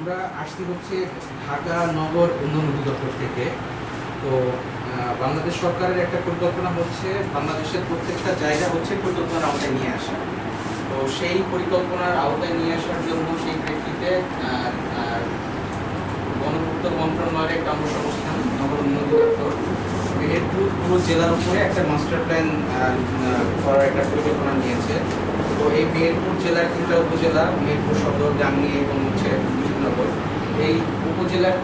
আমরা আসছি হচ্ছে ঢাকা নগর উন্নয়ন অধিদপ্তর থেকে। তো বাংলাদেশ সরকারের একটা পরিকল্পনা হচ্ছে বাংলাদেশের প্রত্যেকটা জায়গা হচ্ছে পরিকল্পনার আওতায় নিয়ে আসা। তো সেই পরিকল্পনার আওতায় নিয়ে আসার জন্য সেই প্রেক্ষিতে গণপূর্ত মন্ত্রণালয়ের একটা অঙ্গসংস্থান নগর উন্নয়ন অধিদপ্তর মেহেরপুর পুরো জেলার উপরে একটা মাস্টার প্ল্যান করার একটা পরিকল্পনা নিয়েছে। তো এই মেহেরপুর জেলার 3টা উপজেলা, মেহেরপুর সদর, গাংনী এবং হচ্ছে মুজিবনগর, এই উপজেলার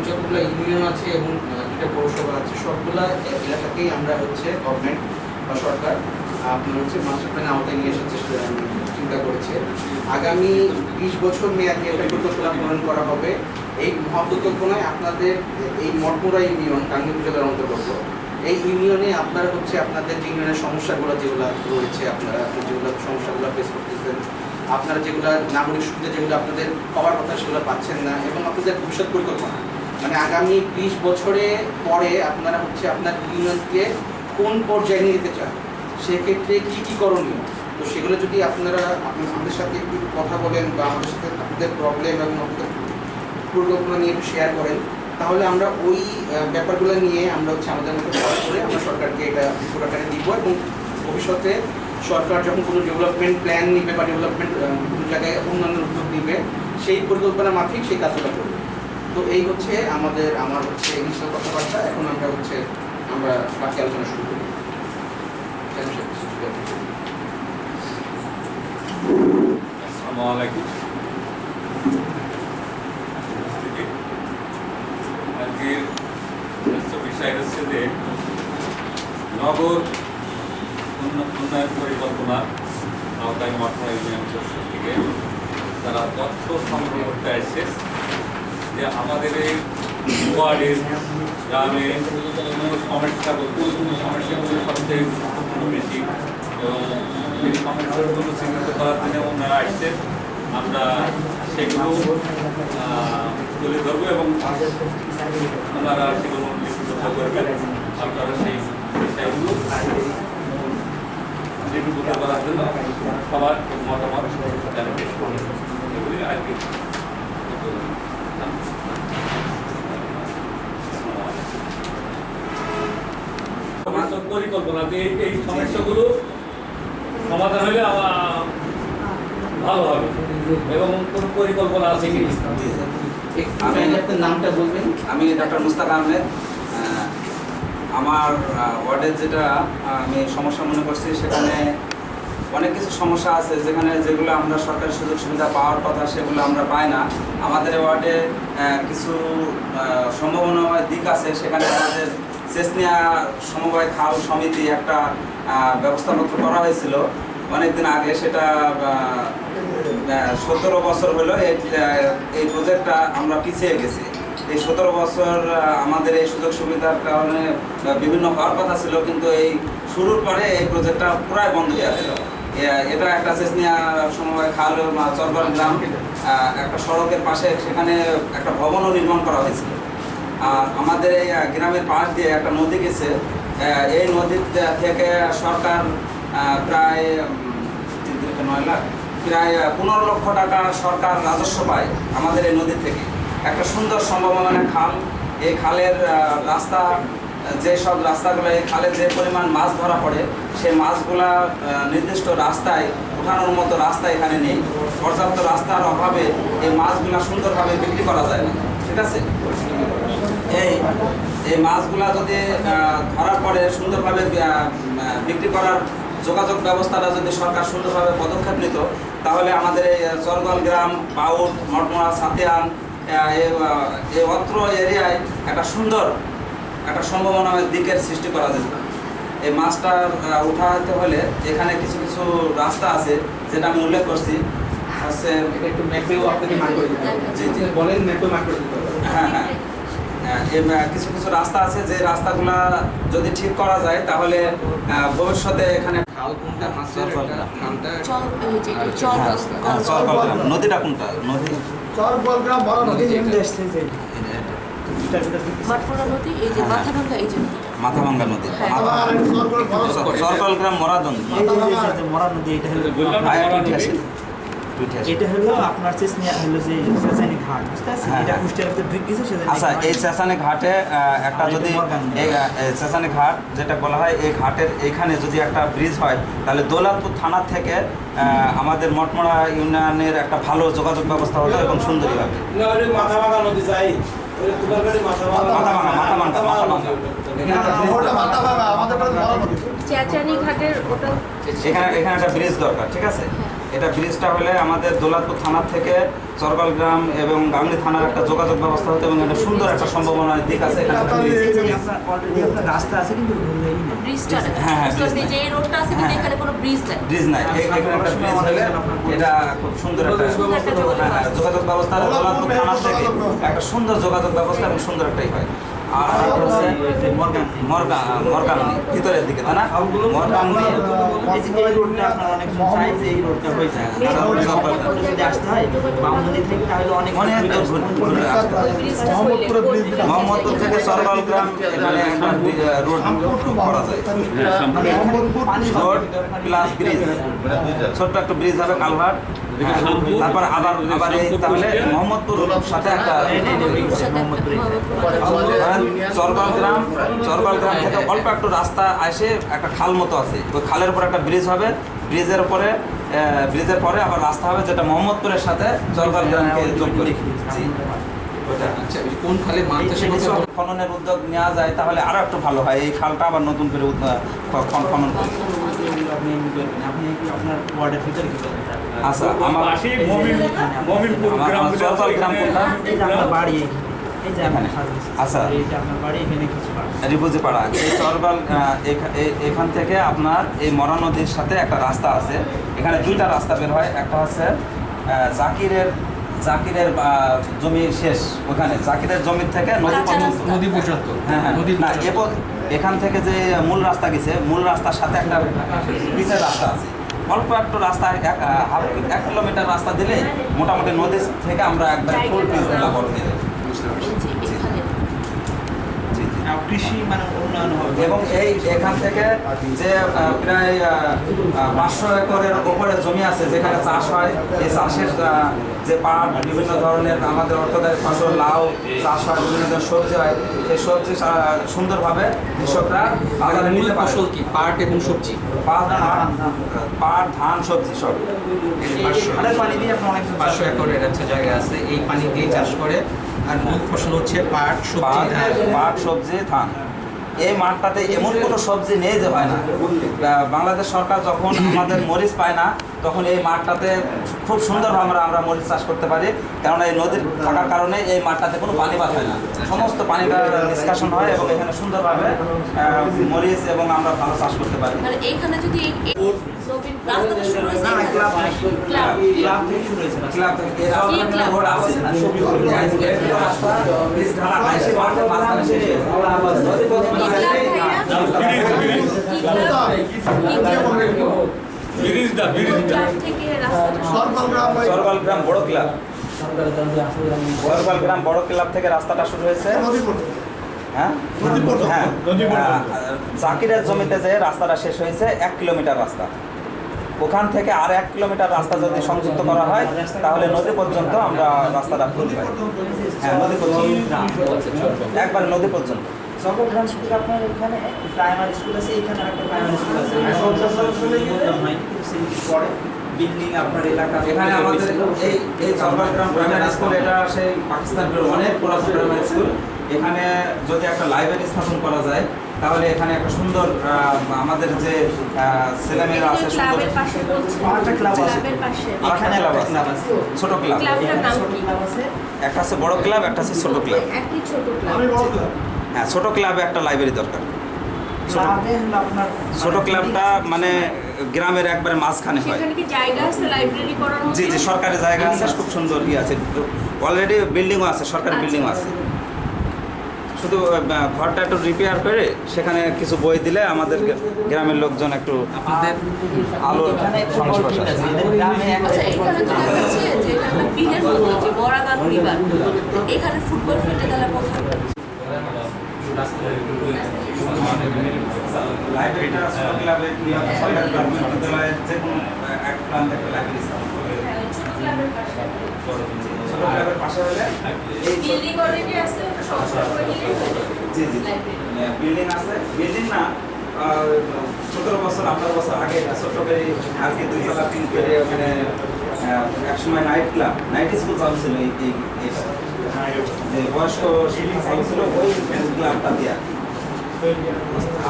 যতগুলো ইউনিয়ন আছে এবং 2টা পৌরসভা আছে, সবগুলা এলাকাকেই আমরা হচ্ছে গভর্নমেন্ট বা সরকার আপনার হচ্ছে মাস্টার প্ল্যান আওতায় নিয়ে আসার চিন্তা করেছে। আগামী 20 বছর মেয়াদী একটা পরিকল্পনা প্রণয়ন করা হবে। এই মহাপরিকল্পনায় আপনাদের এই মঠমুড়া ইউনিয়ন গাংনী উপজেলার অন্তর্গত এই ইউনিয়নে আপনারা হচ্ছে আপনাদের যে ইউনিয়নের সমস্যাগুলো যেগুলো রয়েছে, আপনারা যেগুলো সমস্যাগুলো ফেস করতেছেন, আপনারা যেগুলো নাগরিক সুবিধা যেগুলো আপনাদের পাওয়ার কথা সেগুলো পাচ্ছেন না, এবং আপনাদের ভবিষ্যৎ পরিকল্পনা মানে আগামী 20 বছরে পরে আপনারা হচ্ছে আপনার ইউনিয়নকে কোন পর্যায়ে নিয়ে যেতে চান, সেক্ষেত্রে কী কী করণীয়, তো সেগুলো যদি আপনারা আমাদের সাথে একটু কথা বলেন বা আমাদের সাথে আপনাদের প্রবলেম এবং আপনাদের পরিকল্পনা নিয়ে একটু শেয়ার করেন, তাহলে আমরা ওই ব্যাপারগুলো নিয়ে আমরা হচ্ছে আমাদের মতো কাজ করে আমরা সরকারকে এটা পুরোটাকে দিব, এবং ভবিষ্যতে সরকার যখন কোনো ডেভেলপমেন্ট প্ল্যান নিবে বা ডেভেলপমেন্ট কোনো জায়গায় উন্নয়নের উদ্যোগ নিবে, সেই পরিকল্পনা মাফিক সেই কাজগুলো করবে। তো এই হচ্ছে আমার হচ্ছে ইনিশিয়াল কথাবার্তা। এখন আমরা বাকি আলোচনা শুরু করি। আসসালামু আলাইকুম। আজকের বিষয় হচ্ছে যে নগর উন্নয়ন পরিকল্পনা আওতায় মঠমুড়া ইউনিয়ন পরিষদ থেকে তারা তথ্য সংগ্রহ করতে আসছে যে আমাদের এই ওয়ার্ডের গ্রামে সমস্যাগুলো সবচেয়ে গুরুত্বপূর্ণ বেশি, এবং এই সমস্যাগুলো চিহ্নিত করার জন্য ওনারা আসছেন। আমরা সেগুলো তুলে ধরবো এবং ওনারা সেগুলো লিপিবদ্ধ করবেন। আপনারা সেই বিষয়গুলো লিপিবদ্ধ করার জন্য সবার মতামত পেশ করবেন। এগুলি আর কি পরিকল্পনাতে এই সমস্যাগুলো সমাধান হলে ভালো হবে, এবং কোনো পরিকল্পনা আছে কি? আপনার নামটা বলবেন। আমি ডক্টর মুস্তাক আহমেদ। আমার ওয়ার্ডের যেটা আমি সমস্যা মনে করছি, সেখানে অনেক কিছু সমস্যা আছে যেগুলো আমরা সরকারি সুযোগ সুবিধা পাওয়ার কথা সেগুলো আমরা পাই না। আমাদের ওয়ার্ডে কিছু সম্ভাবনাময় দিক আছে। সেখানে আমাদের চেসনিয়া সমবায় খাল সমিতি একটা ব্যবস্থাপত্র করা হয়েছিল অনেকদিন আগে, সেটা 17 বছর হলো এই প্রজেক্টটা আমরা পিছিয়ে গেছি। এই 17 বছর আমাদের এই সুযোগ সুবিধার কারণে বিভিন্ন হওয়ার কথা ছিল, কিন্তু এই শুরুর পরে এই প্রজেক্টটা প্রায় বন্ধ হয়ে আছে। এটা একটা চেসনিয়া সমবায় খাল চরগড় গ্রাম, একটা সড়কের পাশে সেখানে একটা ভবনও নির্মাণ করা হয়েছিল। আমাদের এই গ্রামের পাশ দিয়ে একটা নদী গেছে। এই নদী থেকে সরকার প্রায় 15 লক্ষ টাকা সরকার রাজস্ব পায় আমাদের এই নদী থেকে। একটা সুন্দর সম্ভাবনা খাল। এই খালের রাস্তা, যেসব রাস্তাগুলো, এই খালে যে পরিমাণ মাছ ধরা পড়ে, সেই মাছগুলা নির্দিষ্ট রাস্তায় ওঠানোর মতো রাস্তা এখানে নেই। পর্যাপ্ত রাস্তার অভাবে এই মাছগুলা সুন্দরভাবে বিক্রি করা যায় না। ঠিক আছে, এই মাছগুলা যদি ধরার পরে সুন্দরভাবে বিক্রি করার যোগাযোগ ব্যবস্থাটা যদি সরকার সুন্দরভাবে পদক্ষেপ নিত, তাহলে আমাদের এই চরগল গ্রাম, বাউট, মঠমুড়া, সাতিয়ান, এই অত্র এরিয়ায় একটা সুন্দর একটা সম্ভাবনাময় দিকের সৃষ্টি করা যেত। এই মাছটা উঠাতে হলে এখানে কিছু কিছু রাস্তা আছে, যেটা আমি উল্লেখ করছি। হচ্ছে একটু ম্যাপেও আপনাকে মার্ক করে দিতে হবে। জি জি বলেন, ম্যাপেও মার্ক করে দিতে হবে। হ্যাঁ, কিছু কিছু রাস্তা আছে, যে রাস্তাগুলা যদি ঠিক করা যায় তাহলে ভবিষ্যতে এখানে নদীটা কোনটা? নদী মাথাভাঙ্গা নদী, চরকল গ্রাম মরা নদী। উঠে আসে। এটা হলো আপনার চেসনিয়া হলো যে চেসানি ঘাট, বুঝতে পারছেন? হ্যাঁ, এটা হ্যাঁ। কুষ্টিয়ার ভিতরে ঢুকে গেছে সেজন্য আচ্ছা, এই চেসানি ঘাটে একটা আর এটা যদি মরগান। চেসানি ঘাট যেটা বলা হয়, এই ঘাটের এইখানে যদি একটা ব্রিজ হয় তাহলে দৌলতপুর থানা থেকে আমাদের মঠমোড়া ইউনিয়নের একটা ভালো যোগাযোগ ব্যবস্থা হতো এবং সুন্দরী হবে। মাথা ভাঙা নদী যাই তোমার গাড়ি মাথা মাথাভাঙা। চেঁচানি ঘাটের ওটা এখানে একটা ব্রিজ দরকার, ঠিক আছে? এটা ব্রিজটা হলে আমাদের দৌলতপুর থানা থেকে চরবাল গ্রাম এবং গাংনী থানার একটা যোগাযোগ ব্যবস্থা হতো এবং একটা সুন্দর একটা সম্ভাবনার দিক আছে এখানে একটা ব্রিজ। এই যে আপনার অলরেডি আপনার রাস্তা আছে কিন্তু ব্রিজটা হ্যাঁ, হ্যাঁ, bridge নাই। যে এই রোডটা আছে কিন্তু হ্যাঁ। এখানে কোনো ব্রিজ নেই। ব্রিজ নাই, এখানে একটা ব্রিজ হলে এটা খুব সুন্দর একটা যোগাযোগ ব্যবস্থা দৌলতপুর থানা থেকে একটা সুন্দর যোগাযোগ ব্যবস্থা এবং সুন্দর একটাই হয়। আর একটা হচ্ছে মরগান ভিতরের দিকে, তাই না? মরগান এই রোডটা আপনার অনেক চাই যে এই রোডটা হয়ে যায়। যদি আসতে হয় বামুন্দি থেকে তাহলে অনেক অনেক দূর ঘুরে আসতে হয়। ওই ব্রিজটা হইলে মোহাম্মদপুর থেকে সরকাল গ্রাম এখানে একটা রোড করা যায়, রোড প্লাস ব্রিজ, ছোট্ট একটা ব্রিজ হবে, কালভার্ট। হ্যাঁ, তারপর আবার এই তাহলে মোহাম্মদপুর সাথে একটা চরবাল গ্রাম থেকে অল্প একটু রাস্তা আসে একটা খাল মতো আছে, ওই খালের উপর একটা ব্রিজ হবে, ব্রিজের পরে আবার রাস্তা হবে যেটা মোহাম্মদপুরের সাথে চরবাল গ্রামকে যোগ করে। জি, ওটা। আচ্ছা, এই কোন খালে মাছ চাষের কথা বল- খননের উদ্যোগ নেওয়া যায় তাহলে আরো একটু ভালো হয়, এই খালটা আবার নতুন করে খনন করে। আপনি কি আপনার ওয়ার্ডের ভিতরে কি করবেন? আচ্ছা, আমার পাশেই মমিনপুর গ্রাম বলে আছে, চরবাল গ্রাম কোনটা? এই যে আপনার বাড়ি এই যে এখানে। আচ্ছা। এইটা আপনার বাড়ি, এখানে কিছু পাড়া। রিপুজি পাড়া, এই চরবাল এখান থেকে আপনার এই মরা নদীর সাথে একটা রাস্তা আছে, এখানে দুইটা রাস্তা বের হয়, একটা হচ্ছে জাকিরের জমি শেষ, ওখানে জাকিরের জমি থেকে নদী কাঁচা পর্যন্ত। রাস্তা। নদী পর্যন্ত হ্যাঁ, হ্যাঁ। নদী না, পর্যন্ত। এখান থেকে যে মূল রাস্তা গেছে, মূল রাস্তার সাথে একটা পিচের রাস্তা আছে, অল্প একটু রাস্তা 1 কিলোমিটার রাস্তা দিলে মোটামুটি নদী থেকে আমরা একবার ফুল পিচ দিলাম বড় দিয়ে। বুঝতে পারছি। এই যে এখানে জি, জি। কৃষি মানে উন্নয়ন হবে এবং এখান থেকে যে প্রায় 500 একরের উপরে জমি আছে যেখানে চাষ হয়, এই চাষের যে পাট, বিভিন্ন ধরনের আমাদের অর্থকারী ফসল, লাউ চাষ হয়, বিভিন্ন ধরনের সবজি হয়, সেই সবজি সুন্দরভাবে কৃষকরা বাজারে মূল নিতে পারে। ফসল কি? পাট এবং সবজি। পাট, ধান, সবজি সব। খালের পানি দিয়ে আপনি অনেক কিছু 500 একরের একটা জায়গা আছে, এই পানি দিয়ে চাষ করে, আর মূল ফসল হচ্ছে পাট, সবজি, ধান। পাট, সবজি, ধান। এই মাঠটাতে এমন কোনো সবজি নেই যে হয় না। বাংলাদেশ সরকার যখন আমাদের মরিচ পায় না, তখন এই মাঠটাতে খুব সুন্দরভাবে আমরা মরিচ চাষ করতে পারি, কারণ এই নদীর থাকার কারণে এই মাঠটাতে কোনো পানি বাদ হয় না, সমস্ত পানিটা নিষ্কাশন হয় এবং এখানে সুন্দরভাবে মরিচ এবং আমরা ভালো চাষ করতে পারি। মানে এইখানে যদি নবীন রাস্তাটা শুরু হয়েছে না, এখানে। ক্লাব থেকে ক্লাব। ক্লাব থেকে শুরু হয়েছে রাস্তা। ক্লাব থেকে এই রাস্তাটা রোড আছে, এই রাস্তা পিচ ঢালা নাই, সেই মাঠের মাঝখানে শেষ হয়েছে। নদী পর্যন্ত কি ক্লাব আসে। ভাইয়া? কি ক্লাব? ব্রিজটা ক্লাব থেকে রাস্তাটা শুরু হয়েছে। চরবাল গ্রাম বড় ক্লাব, চরবাল গ্রাম বড় ক্লাব থেকে রাস্তাটা শুরু হয়েছে। হ্যাঁ, হ্যাঁ, জাকিরের জমিতে যে রাস্তাটা শেষ হয়েছে 1 কিলোমিটার রাস্তা, ওখান থেকে আর 1 কিলোমিটার রাস্তা যদি সংযুক্ত করা হয় তাহলে নদী পর্যন্ত আমরা রাস্তাটা খুঁজে পাই। হ্যাঁ, নদী পর্যন্ত, একবার নদী পর্যন্ত। সর্বগ্রাম স্কুল আপনার এখানে প্রাইমারি স্কুল আছে, এখানে একটা প্রাইমারি স্কুল আছে, পরে বিল্ডিং আপনার এলাকা এখানে আমাদের এই চরবাল গ্রাম প্রাইমারি স্কুল, এটা সেই পাকিস্তানের অনেক পুরাতন প্রাইমারি স্কুল। এখানে যদি একটা লাইব্রেরি স্থাপন করা যায় তাহলে এখানে একটা সুন্দর আমাদের যে ছেলেমেয়েরা আছে সুন্দর ক্লাবের পাশে বলছে। আরেকটা ক্লাব আছে। ক্লাবের পাশে। আরেকটা এখানে ক্লাব একটা আছে, ক্লাব আছে। ছোট ক্লাব, ক্লাবটার নাম ছোট কি? ক্লাব আছে। একটা আছে বড় ক্লাব, একটা আছে ছোট ক্লাব। একই ছোট ক্লাব। হ্যাঁ, ছোট ক্লাবে একটা লাইব্রেরি দরকার। ক্লাবে হলো আপনার ছোট ক্লাবটা মানে গ্রামের একবারে মাঝখানে হয়। সেখানে কি জায়গা আছে লাইব্রেরি করার মতো? জি, জি, সরকারি জায়গা আছে, খুব সুন্দর আছে, অলরেডি বিল্ডিংও আছে, সরকারি বিল্ডিংও আছে। শুধু ঘরটা একটু রিপেয়ার করে সেখানে কিছু বই দিলে আমাদের গ্রামের লোকজন একটু আপনাদের আলোর এখানে সংস্পর্শ ঠিক আছে। আছে, এদের গ্রামে আচ্ছা, এখানে তো দেখা যাচ্ছে যে এটা একটা বিলের মতো, যে বড়াগান বিবার। তো এখানে ফুটবল ফিল্ডে তাহলে কোথায়? লাইব্রেরিটা ছোট ক্লাবে সরকারি বিদ্যালয়ের যে কোনো এক প্রান্তে একটা লাইব্রেরি স্থাপন করে ক্লাবের পাশে ছোট ক্লাবের পাশে হলে এই বিল্ডিং অলরেডি আছে, ওটা সংস্কার করে নিলেই হয়ে যাবে। জি জি লাইব্রেরি। বিল্ডিং আছে, বিল্ডিং না 17 বছর 18 বছর আগে ছোট্ট করে আর কি 2 তলা 3 করে ওখানে এক সময় নাইট ক্লাব নাইট স্কুল চালু ছিল এইটা যে বয়স্ক শিক্ষা চালু ছিল ওই ক্লাবটা দিয়ে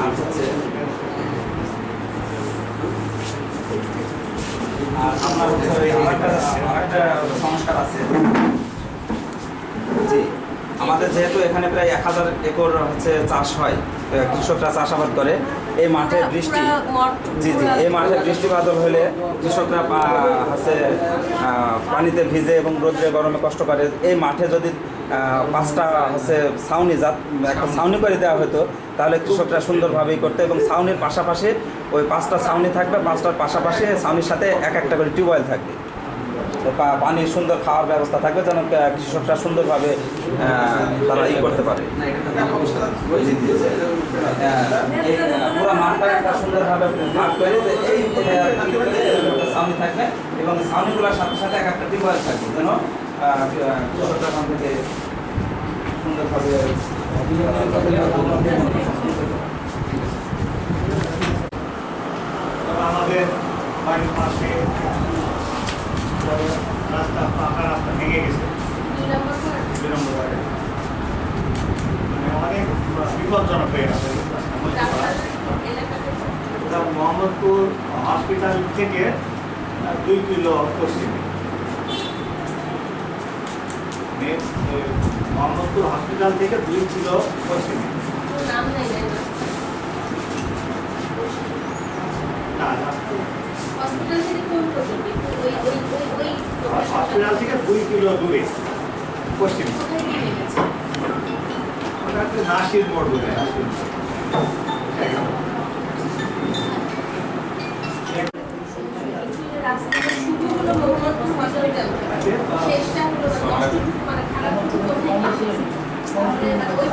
আর হচ্ছে আর আপনার হচ্ছে ওই আরেকটা সংস্কার আছে জি আমাদের যেহেতু এখানে প্রায় 1000 একর হচ্ছে চাষ হয় কৃষকরা চাষাবাদ করে এই মাঠে বৃষ্টি জি জি এই মাঠে বৃষ্টি বাদল হলে কৃষকরা হচ্ছে পানিতে ভিজে এবং রোদ্রে গরমে কষ্ট করে এই মাঠে যদি 5টা হচ্ছে ছাউনি একটা ছাউনি করে দেওয়া হতো তাহলে কৃষকরা সুন্দরভাবেই করতো এবং ছাউনির পাশাপাশি ওই 5টা ছাউনি থাকবে 5টার পাশাপাশি ছাউনির সাথে একটা করে টিউবওয়েল থাকবে পানির সুন্দর খাওয়ার ব্যবস্থা থাকবে যেন কৃষকরা সুন্দরভাবে তারা করতে পারে পুরো মাঠটা একটা সুন্দরভাবে ভাগ করে এই ছাউনি থাকবে এবং ছাউনিগুলোর সাথে সাথে একটা টিউবওয়েল থাকবে যেন কৃষকরা ওখান থেকে সুন্দরভাবে আমাদের বাড়ির পাশে রাস্তা পাকা রাস্তা ভেঙে গেছে 2 নম্বর ওয়ার্ড। 2 নম্বর ওয়ার্ডে মানে অনেক বিপজ্জনক হয়ে গেছে রাস্তার এলাকাতে এটা মোহাম্মদপুর হসপিটাল থেকে 2 কিলো পশ্চিমে মোহাম্মদপুর হসপিটাল থেকে 2 কিলো পশ্চিমে নাম নেই নাই না রাস্তা হসপিটাল থেকে কোন পর্যন্ত ওই হসপিটাল থেকে 2 কিলো দূরে পশ্চিমে কোথায় ভেঙে গেছে? ওটা হচ্ছে নাসির মোড় বলে নাসির মোড়। রাস্তাটা শুরু হলো মোহাম্মদপুর হসপিটাল থেকে। শেষটা হলো মানে খারাপ কিছু কোথায় গিয়ে শেষ হলো? তাহলে মানে ওই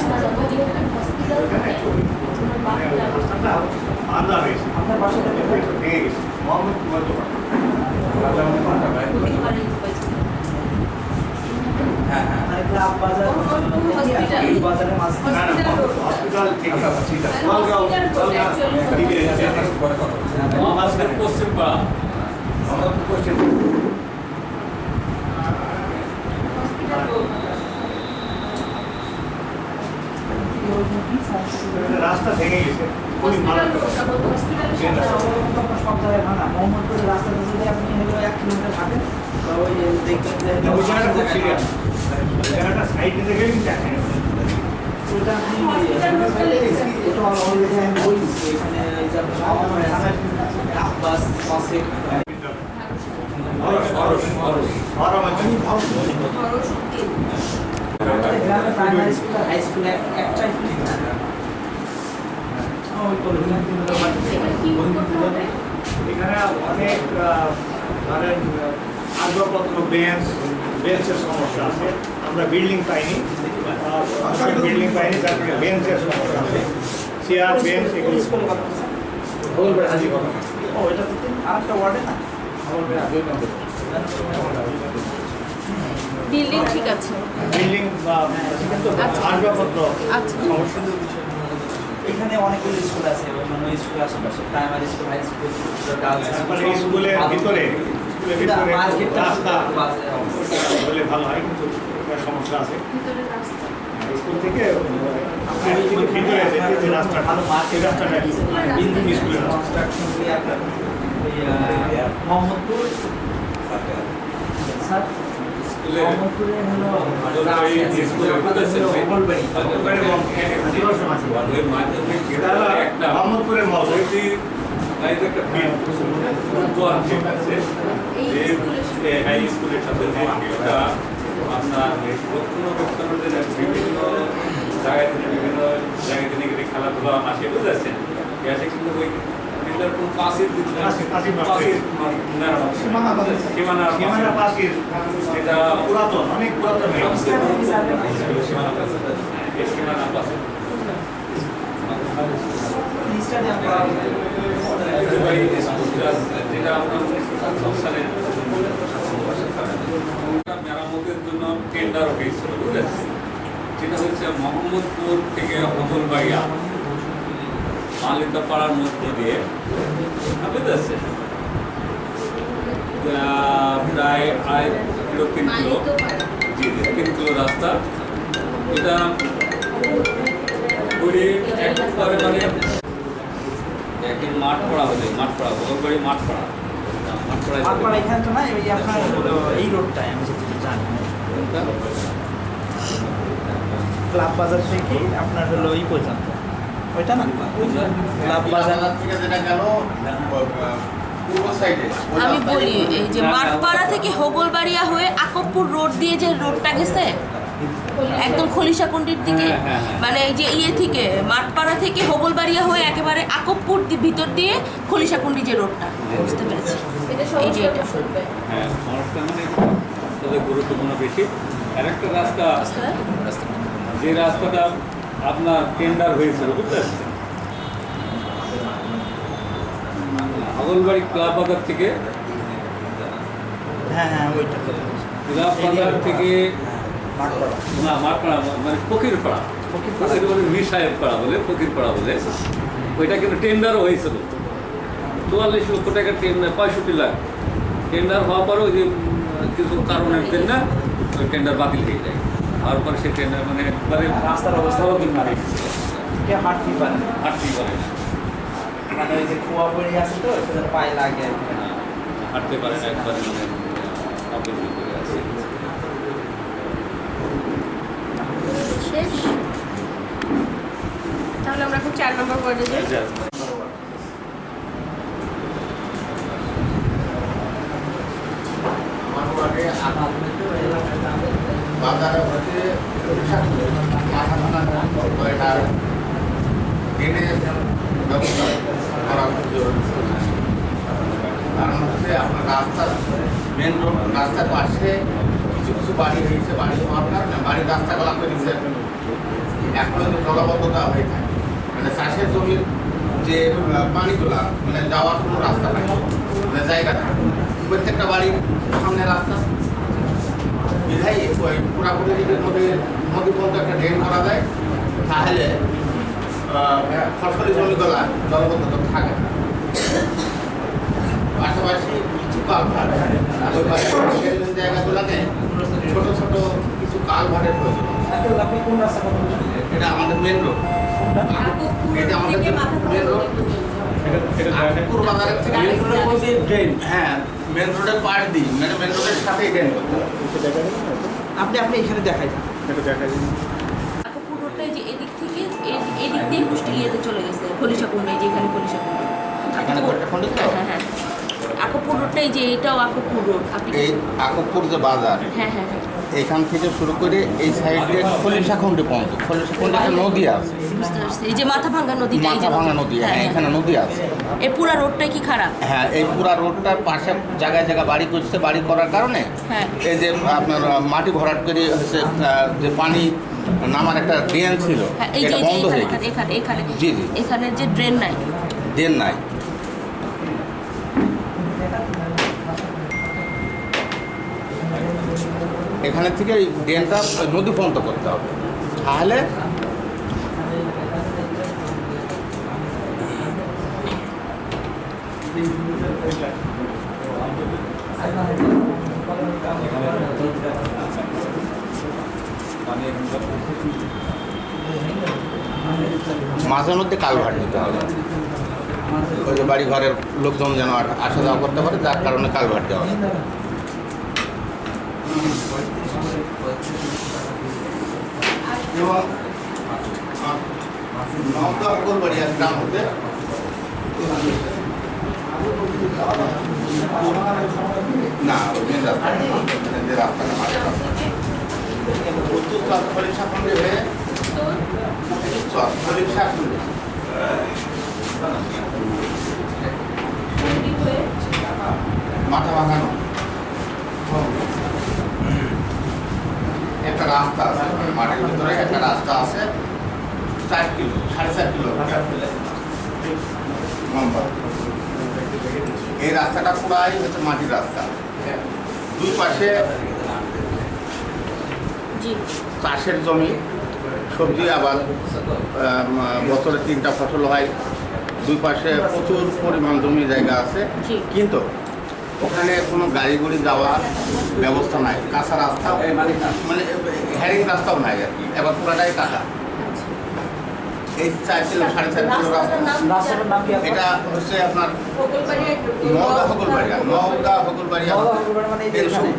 হসপিটাল থেকে ওনার বাড়িটা রাস্তাটা আলাদা হয়েছে আপনার পাশে ভেঙে গেছে মোহাম্মদপুর মধ্যপাড়া পরিবারের হয়েছে। হ্যাঁ হ্যাঁ মানে ক্লাব বাজার এই বাজারের মাঝখানে না না হসপিটাল থেকে গোলগাঁও দিকে আমাদের পশ্চিম পাড়া মোহাম্মদপুর পশ্চিম রাস্তা ভেঙে গেছে খুবই মারা সব জায়গায় ভাঙা মোহাম্মদপুরের রাস্তাতে যদি আপনি হলো 1 কিলোমিটার হাঁটেন বা ওই যে দেখবেন যে ওই জায়গাটা খুব সিরিয়াস জায়গাটা সাইড দিতে গেলে কিন্তু দেখেন ওটা আপনি ওটা অলরেডি আমি বলছি এখানে এই যে আব্বাস ওয়াসিফ গ্রামে প্রাইমারি স্কুল হাই স্কুল একটাই ওই এখানে অনেক ধরেন আসবাবপত্র বেঞ্চের সমস্যা আছে আমরা বিল্ডিং পাইনি বিল্ডিং পাইনি তার থেকে বেঞ্চের সমস্যা আছে চেয়ার বেঞ্চ এগুলো স্কুলে কথা ভুলবে হাজি কথা ও এটা তো আরেকটা ওয়ার্ডে না বিল্ডিং ঠিক আছে। বিল্ডিং বা কিন্তু আসবাবপত্র আচ্ছা। সমস্যা এখানে অনেকগুলো স্কুল আছে অন্যান্য স্কুল আশেপাশে primary school high school girls মানে স্কুলের ভিতরে মার্কেটটা রাস্তা হলে ভালো হয় কিন্তু একটা সমস্যা আছে ভিতরে রাস্তা স্কুল থেকে ভিতরে যে রাস্তা ভালো মার্কেট রাস্তাটা বিন্দু স্কুলের রাস্তা কনস্ট্রাকশন দিয়ে আপনার ওই মোহাম্মদপুর স্যার মোহাম্মদপুরে হলো মোহাম্মদপুরের মল হাই স্কুলের সাথে যে ভিড়টা আপনার বিভিন্ন জায়গা থেকে নাকি খেলাধুলা আসে বুঝেছেন আসে কিন্তু ওই এটার কোন পাশের সীমানা পাশের যেটা পুরাতন অনেক পুরাতন সীমানা পাশে স্টাডিয়াম করা যেটা আপনার 1957 সালে মেরামতের জন্য টেন্ডার হয়েছিল, বুঝলেন? সেটা হচ্ছে মোহাম্মদপুর থেকে হবলবাড়িয়া মালিকাপাড়ার মধ্য দিয়ে, বুঝতে পারছেন, প্রায় 3 কিলো, জি 3 কিলো রাস্তা। এটা ঘুরে একবারে মানে একদিন মাঠ পড়া হলে হবলবাড়ি মাঠ পড়া আপনার এখানে তো না, এই আপনার এই রোডটায় আমি যেতে জানি ক্লাব বাজার থেকে আপনার হলো এই পর্যন্ত, ওইটা না ক্লাব বাজার থেকে যেটা গেল পূর্ব সাইডে, আমি বলি এই যে মাঠপাড়া থেকে হোগলবাড়িয়া হয়ে আকবপুর রোড দিয়ে যে রোডটা গেছে একদম খলিশাকুন্ডির দিকে, মানে এই যে ইয়ে থেকে মাঠপাড়া থেকে হোগলবাড়িয়া হয়ে একেবারে আকবপুর ভিতর দিয়ে খলিশাকুন্ডি যে রোডটা, বুঝতে পেরেছি এই যে এটা হ্যাঁ মানুষটা মানে তাদের গুরুত্বপূর্ণ বেশি। আর একটা রাস্তা যে রাস্তাটা আপনার টেন্ডার হয়েছিল, বুঝতে পারছেন, হবলবাড়ি ক্লাব বাজার থেকে, হ্যাঁ হ্যাঁ ওইটা ক্লাব বাজার থেকে না মাঠপাড়া মানে ফকিরপাড়া বলে মিসাহেব পাড়া বলে ফকিরপাড়া বলে, ওইটা কিন্তু টেন্ডারও হয়েছিল 44 লক্ষ টাকা টেন্ডার, 65 লাখ টেন্ডার হওয়ার পরেও যে কিছু কারণের জন্য ওই টেন্ডার বাতিল হয়ে যায়। তারপরে সেই টেন্ডার মানে একবারে রাস্তার অবস্থাও কিন্তু কেউ হাঁটতেই পারে না, হাঁটতেই পারে না, মানে ওই যে কুয়া পড়ে আছে তো সেটা পায়ে লাগে আর কি। হাঁটতে পারে না, একবারে মানে অপরিচিত করে আছে। শেষ। তাহলে আমরা এখন 4 নম্বর ওয়ার্ডে যাই। আমার ওয়ার্ডে বাজারে হচ্ছে মাথা ভাঙা এটার ড্রেনের ব্যবস্থা করা খুব জরুরি। কারণ হচ্ছে আপনার রাস্তা মেন রোড রাস্তার পাশে কিছু কিছু বাড়ি হয়েছে, বাড়ি হওয়ার কারণে বাড়ির রাস্তাগুলো করেছে এখনো যে জলাবদ্ধতা হয়ে থাকে, মানে চাষের জমির যে পানিগুলা মানে যাওয়ার কোনো রাস্তা নাই, মানে জায়গা নেই। প্রত্যেকটা বাড়ির সামনে রাস্তা বিধায় ওই পুরাপুরি যদি নদী পর্যন্ত একটা ড্রেন করা যায় তাহলে ফসলি জমিগুলা জলবদ্ধতা থাকে না। পাশাপাশি কিছু কালভার্ট ওই জায়গাগুলোতে ছোট ছোট কিছু কালভার্টের প্রয়োজন। আপনি কোন রাস্তা কথা বলছেন? এটা আমাদের মেন রোড, এটা আমাদের মেন রোড। আকবপুর বাজারের থেকে মেন রোডের মধ্যে ড্রেন, হ্যাঁ মেন রোডের পাশ দিই, মানে মেন রোডের সাথেই ড্রেন করতে হবে। আপনি এখানে দেখাই যান, আকবপুর রোডটা যে এদিক থেকে এদিক দিয়ে কুষ্টি ইয়েতে চলে গেছে খলিশাকুন্ডি, এই যে এখানে খলিশাকুন্ডি এখানে কয়টা খন্ড তো? হ্যাঁ হ্যাঁ আকবপুর রোডটাই যে এটাও আকবপুর রোড, আপনি এই আকবপুর যে বাজার হ্যাঁ হ্যাঁ হ্যাঁ এখান থেকে শুরু করে এই সাইডে খলিশাকুন্ডি পর্যন্ত, খলিশাকুন্ডি একটা নদী আছে, বুঝতে পারছি, এই যে মাথা ভাঙ্গা নদীটা, এই যে মাথা ভাঙা নদী, হ্যাঁ এখানে নদী আছে। এই পুরা রোডটাই কি খারাপ? হ্যাঁ এই পুরা রোডটার পাশে জায়গায় জায়গায় বাড়ি করছে, বাড়ি করার কারণে হ্যাঁ এই যে আপনার মাটি ভরাট করে হচ্ছে যে পানি নামার একটা ড্রেন ছিল হ্যাঁ এই যে এটা বন্ধ হয়ে গেছে, এখানে এখানে জি জি এখানে যে ড্রেন নাই, ড্রেন নাই। এখানে থেকে এই ড্রেনটা নদী পর্যন্ত করতে হবে, তাহলে মাঝে মধ্যে কালভার্ট দিতে হবে, ওই যে বাড়ি ঘরের লোকজন যেন আসা যাওয়া করতে পারে, যার কারণে কালভার্ট দেওয়া হবে। এবং নওদা গোলবাড়িয়া গ্রাম হতে না ওই রাস্তা যে রাস্তাটা মাঝে রাস্তা উত্তর খলিশাকুন্ডি হয়ে খলিশাকুন্ডি মাথা ভাঙানো একটা রাস্তা আছে, মাঠের ভিতরে একটা রাস্তা আছে 4 কিলো 4.5 কিলোমিটার লম্বা। এই রাস্তাটা পুরাই হচ্ছে মাটির রাস্তা, দুই পাশে জি চাষের জমি, সবজি আবাদ, বছরে 3টা ফসল হয়, দুই পাশে প্রচুর পরিমাণ জমি জায়গা আছে, জি। কিন্তু ওখানে কোনো গাড়ি গুড়ি যাওয়ার ব্যবস্থা নাই, কাঁচা রাস্তা মানে হ্যারিং রাস্তাও নাই আর কি, এবার পুরাটাই কাঁচা। এই 4 কিলো 4.5 কিলো রাস্তা, রাস্তাটার নাম কি আপনার? এটা হচ্ছে আপনার নওদা হকলবাড়িয়া, নওদা হকলবাড়িয়া মানে এই যে এখানে।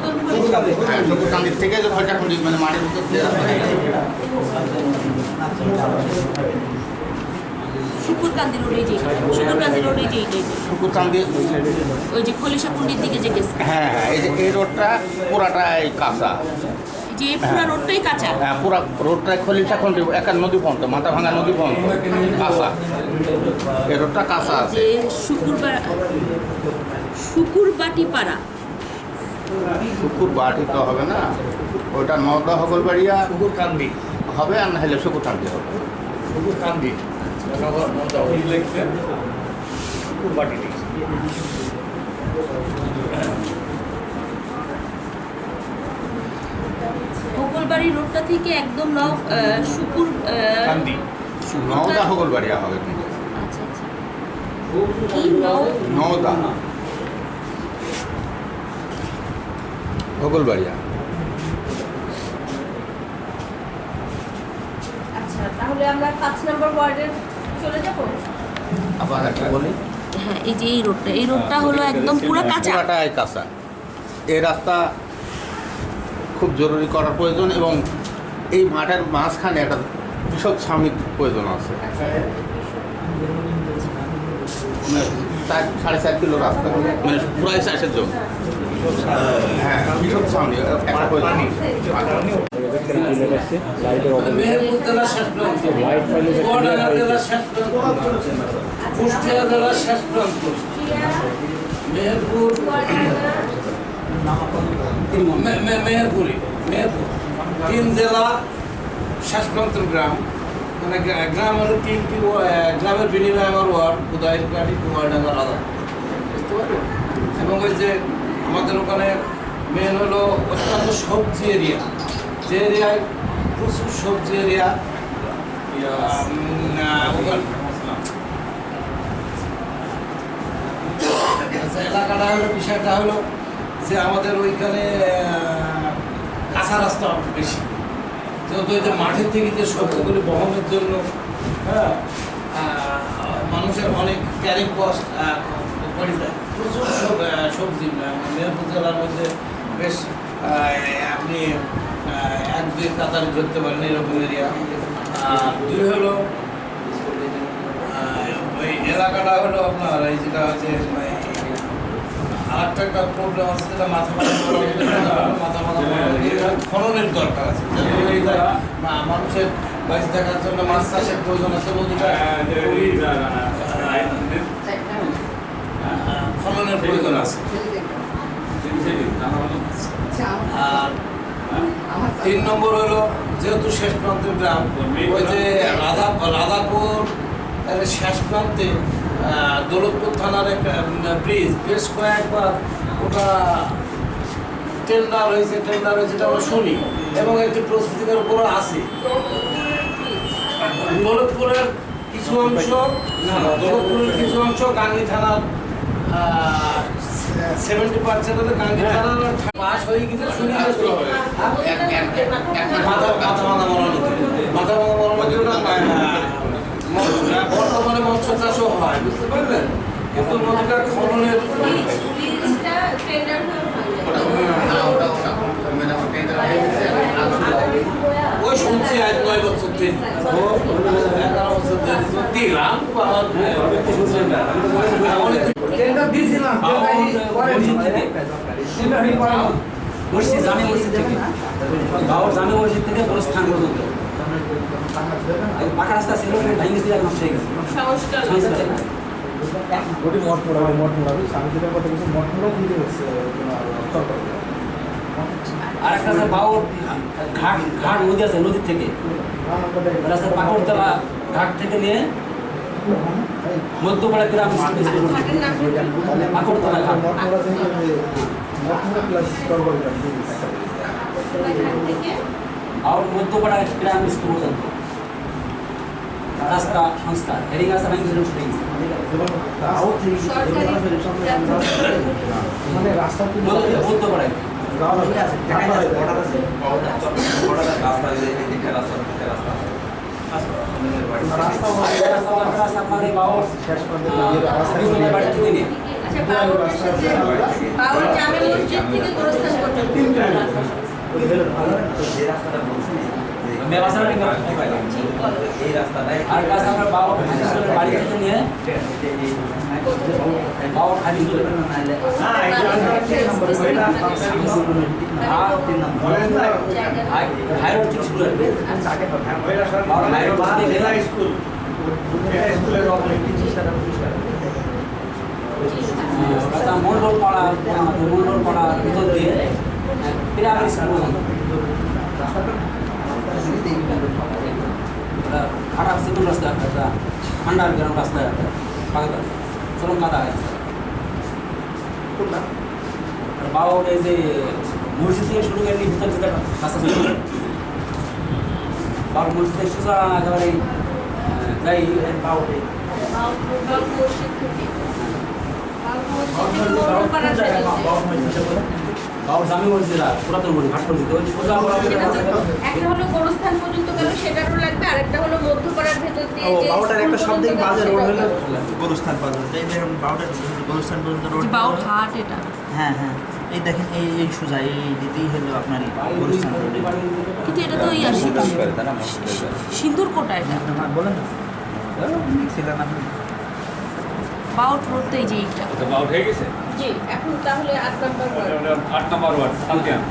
হ্যাঁ, শুকুরকান্দির থেকে যে খয়টাখুন্ডি মানে মাটির ভিতর দিয়ে রাস্তা গেছে। শুকুরকান্দি রোডে যে শুকুরকান্দি রোডে যে এইটাই যে। শুকুরকান্দি, ওই যে খলিশাকুন্ডির দিকে যে গেছে হ্যাঁ হ্যাঁ, এই যে এই রোডটা পুরাটাই কাঁচা। এই যে এই পুরো রোডটাই কাঁচা। হ্যাঁ, পুরা রোডটাই খলিশাকুন্ডি একটা নদী পর্যন্ত, মাথা ভাঙা নদী পর্যন্ত কাঁচা। এই রোডটা কাঁচা আছে। যে শুকুরবাটিপাড়া শুকুর বাটি তো হবে না, ওইটা নওদা হকলবাড়িয়া শুকুরকান্দি, হবে, আর না হলে শুকুরকান্দি হবে। শুকুরকান্দি, কি লিখছেন? শুকুরবাটি লিখছি। ভোগলবাড়ি রোডটা থেকে একদম শুকুর কান্দি। নওদা হকলবাড়িয়া হবে কিন্তু। আচ্ছা আচ্ছা কি নওদা হকলবাড়িয়া। আচ্ছা তাহলে আমরা 5 নম্বর ওয়ার্ডে চলে যাব। আবার একটা বলি, হ্যাঁ এই যে এই রোডটা হলো একদম পুরো কাঁচা। পুরাটাই কাঁচা। এই রাস্তা খুব জরুরি করার প্রয়োজন, এবং এই মাঠের মাঝখানে একটা কৃষক শ্রমিক প্রয়োজন আছে। মানে 4.5 কিলো রাস্তা, মানে পুরাই চাষের জন্য। হ্যাঁ, কৃষক শ্রমিক একটা প্রয়োজন আছে। মেহেরপুর জেলার শেষ প্রান্ত, চুয়াডাঙ্গা জেলার শেষ প্রান্ত, কুষ্টিয়া জেলার শেষ প্রান্ত, মেহেরপুর মেহেরপুর 3 জেলা শেষ প্রান্তের গ্রাম। মানে গ্রাম হলো 3টি, গ্রামের বিনিময়ে আমার ওয়ার্ড উদয়কাটি, কুমারডাঙ্গা, রাধা, বুঝতে পারলেন? এবং ওই যে আমাদের ওখানে মেন হলো অত্যন্ত সবজি এরিয়া, যে এরিয়ায় প্রচুর সবজি এরিয়া। এলাকাটা হলো, বিষয়টা হলো যে আমাদের ওইখানে কাঁচা রাস্তা বেশি, যেহেতু এই যে মাঠের থেকে যে সবজিগুলি বহনের জন্য হ্যাঁ মানুষের অনেক ক্যারিং কস্ট পড়ে যায়। প্রচুর সবজি মেহেরপুর জেলার মধ্যে বেশ আপনি 1-2 কাতারে ধরতে পারেন এরকম এরিয়া। আর 2 হলো ওই এলাকাটা হলো আপনার এই যেটা হচ্ছে আরেকটা একটা প্রবলেম আছে, যেটা মাথা খননের দরকার আছে। মানুষের বাইরে থাকার জন্য মাছ চাষের প্রয়োজন আছে, নদীটা খননের প্রয়োজন আছে। আর 3 নম্বর হলো যেহেতু শেষ প্রান্তের গ্রাম, ওই যে রাধাপুর শেষ প্রান্তে দৌলতপুর থানার একটা ব্রিজ বেশ কয়েকবার ওটা টেন্ডার হয়েছে, যেটা আমরা শুনি, এবং একটি প্রস্তুতির উপরও আছে। দৌলতপুরের কিছু অংশ গাঙ্গী থানার 70% হলে গাঙ্গী থানার পাশ হয়ে গেছে শুনি। মাথা বর্তমানে মৎস্য চাষও হয়, বুঝতে পারলেন? কিন্তু নদীটা খননের ওই শুনছি আজ 9 বছর থেকে 11 বছর দিলাম মসজিদ জামে মসজিদ থেকে গাঁওর জামে মসজিদ থেকে স্থান পর্যন্ত পাকা রাস্তা ছিল, ভাঙিয়ে দিয়ে নষ্ট হয়ে গেছে। সংস্কার আর একটা আছে বাউর ঘাট, নদী আছে, নদীর থেকে রাস্তা পাকড়তলা ঘাট থেকে নিয়ে মধ্যপাড়া গ্রাম পাকড়তলা ঘাট। আর মধ্যপাড়া গ্রাম স্কুল পর্যন্ত রাস্তা সংস্কার হেরিং রাস্তা ভাঙি শুরু হয়ে গেছে মধ্যপাড়ায় বাউল জামে মসজিদ থেকে গোরস্থান পর্যন্ত আর কাছে আমরা বাবা বাড়ি থেকে নিয়ে বাবা খালি হাইরোড থেকে শুরু হবে মন্ডল পাড়ার ভিতর দিয়ে প্রাইমারি স্কুল খারাপ সেতুল রাস্তা একটা আন্ডারগ্রাউন্ড রাস্তা একটা পাকা চলন কাদা আছে বাবা এই যে মসজিদ থেকে শুরু করে ভিতর যেতে রাস্তা ছিল বাবা মসজিদ থেকে সোজা একেবারে যাই বাউটে মসজিদ থেকে বাউল জামি মসজিদ পুরাতন মসজিদ ভাট মসজিদ ওই সোজা একটা হলো গোরস্থান পর্যন্ত গেল সেটারও লাগবে, আরেকটা হলো মধ্যপাড়ার ভেতর দিয়ে যে বাউটার একটা স্কুল শব্দে পর্যন্ত বাজে গেল রোড হলো সেটারও। গোরস্থান পর্যন্ত এই দেখুন বাউটার গোরস্থান পর্যন্ত রোড বাউট হাট এটা। হ্যাঁ হ্যাঁ এই দেখেন এই সোজা এই দিতেই হলো আপনার গোরস্থান রোড কিন্তু এটা তো ইয়া সিন্দুর কোটা এটা বলেন ছিলেন আপনি বাউট রোড তো এই যে এইটা এটা বাউট হয়ে গেছে জি, এখন তাহলে 8 নম্বর ওয়ার্ড। 8 নম্বর ওয়ার্ড সালকিয়ান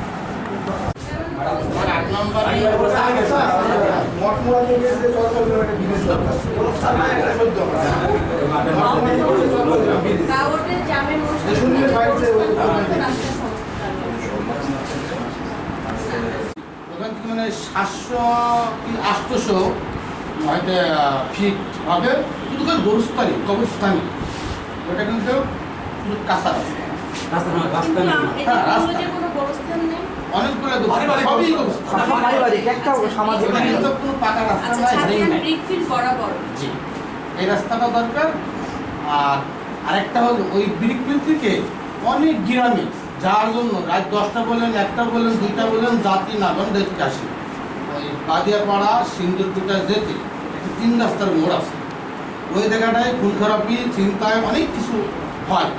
বাউলের জামে মসজিদ থেকে গোরস্থান পর্যন্ত রাস্তা সংস্কার। ওখান থেকে মানে 700-800 হয়তো ফিট হবে, কিন্তু গরুস্থানি কবরস্থানি ওটা কিন্তু শুধু কাঁচা রাস্তা। কিন্তু এখানে কোনো গোরস্থান নেই। অনেকগুলো সবই ওখানে তো কোনো পাকা রাস্তা আচ্ছা, নাই। ছাতিয়ান ব্রিকফিল্ড বরাবর। জি, এই রাস্তাটা দরকার। আর আরেকটা হলো ওই ব্রিকফিল্ড থেকে অনেক গ্রামে যার জন্য রাত 10টা বলেন, 1টা বলেন, 2টা বলেন জাতি নাগন দেখতে আসে। ওই বাদিয়াপাড়া সিন্দুরকুটা যেতে একটা 3 রাস্তার মোড় আছে, ওই জায়গাটায় খুন খারাপি চিন্তায় অনেক কিছু হয়।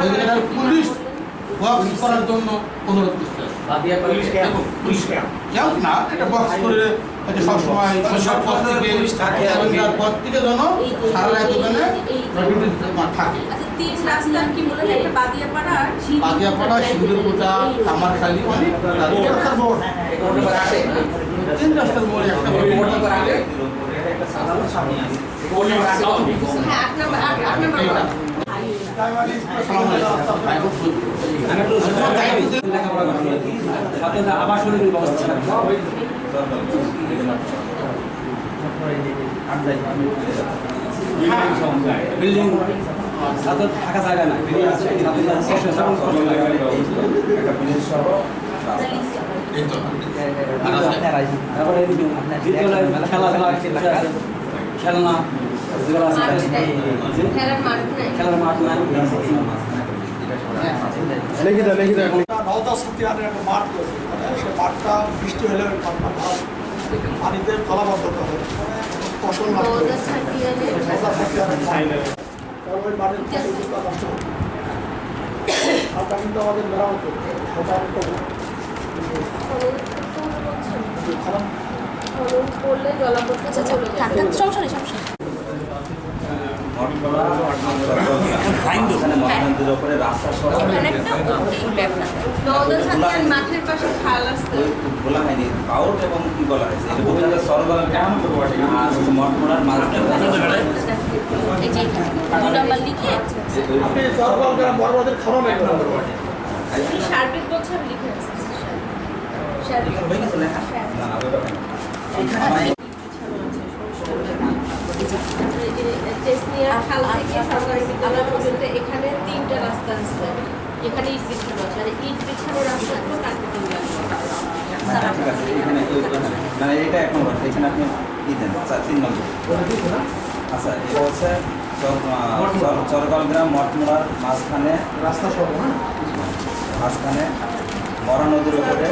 ওই জায়গাটার পুলিশ বক্স করার জন্য অনুরোধ করতে পুলিশ ক্যাম্প না, এটা বক্স করে এটা সবসময় সন্ধ্যার পর থেকে যেন সারা রাত ওখানে থাকে। আচ্ছা, 3 রাস্তার কি বলেন? একটা বাদিয়াপাড়া আর বাদিয়াপাড়া, সিন্দুরকুটা, কামারখালী, অনেক 3 রাস্তার মোড়ে একটা হ্যাঁ, 8 নম্বর এইটা। আবাসনের ব্যবস্থা বিল্ডিং সাথে থাকা জায়গা না তারপরে খেলনা খেলার মাঠ নেই। খেলার মাঠ নাই নওদা সাতিয়ানের একটা মাঠ রয়েছে, সে মাঠটা বৃষ্টি হলে ওই মাঠটা পানিতে ফলাবদ্ধতা হয়, ফসল নষ্ট হয়ে নওদা যায়। ছাতিয়ানে নওদা সাতিয়ানের কারণ ওই মাঠের ফসলটা নষ্ট হয়। ওটা কিন্তু আমাদের মেরামত করতে হবে, ওটা আমি করবো। খারাপ খনন করলে জলাবদ্ধতা আচ্ছা চলে থাক যাবে। থাক সমস্যা নেই সমস্যা নেই। ওখানে একটা এই ব্যাগটা নওদা ছাতিয়ান মাঠের পাশে খাল আছে। বলা হয়নি বাউট এবং কি বলা হয়েছে এটা বলতে সরবরাহ কেমন আর মঠমোড়ার মাঝখানে এই যে এখানে 2 নাম্বার লিখে আপনি চরবাল গ্রাম বড়বাদের খরম 1 নম্বর ওয়ার্ডে। সার্বিক বছর লিখে আছে। সার্বিক হয়ে গেছে লেখা না না ওটা চেসনিয়া খাল থেকে সরকারি বিদ্যালয় পর্যন্ত এখানে 3টা রাস্তা আছে। যেখানে ইট বিছানো আছে আর ইট বিছানো রাস্তাগুলো কার্পেটিং লাগবে হ্যাঁ, ঠিক আছে এখানে মানে এটা 1 নম্বর এখানে আপনি কি দেন আচ্ছা 3 নম্বর আচ্ছা এটা হচ্ছে চরগল গ্রাম মঠমোড়ার মাঝখানে রাস্তা সহ হ্যাঁ মাঝখানে মরা নদীর উপরে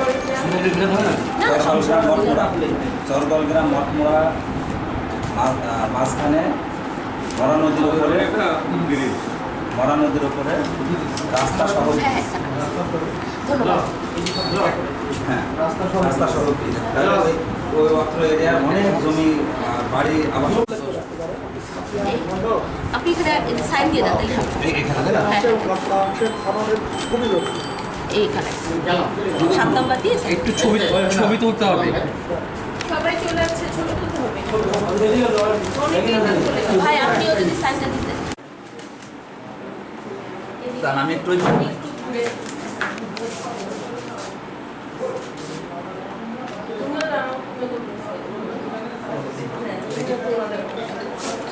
চরগল গ্রাম মঠমোড়া মাঝখানে মরা নদীর উপরে রাস্তা সহ ধন্যবাদ। হ্যাঁ রাস্তা সহ ওই অত্র এরিয়ার অনেক জমি বাড়ি আবাস আপনি এখানে সাইন দিয়ে দেন তাহলে হবে। হ্যাঁ, এইখানে 7 নাম্বার দিয়ে একটু ছবি তুলতে হবে। সবাই চলে আসছে ছবি তুলতে হবে ভাই আপনিও যদি সাইনটা দিতেন। আমি একটু একটু ঘুরে তুমিও দাঁড়াও, তুমিও করতেছো। হ্যাঁ, এটা পুরো দেখো।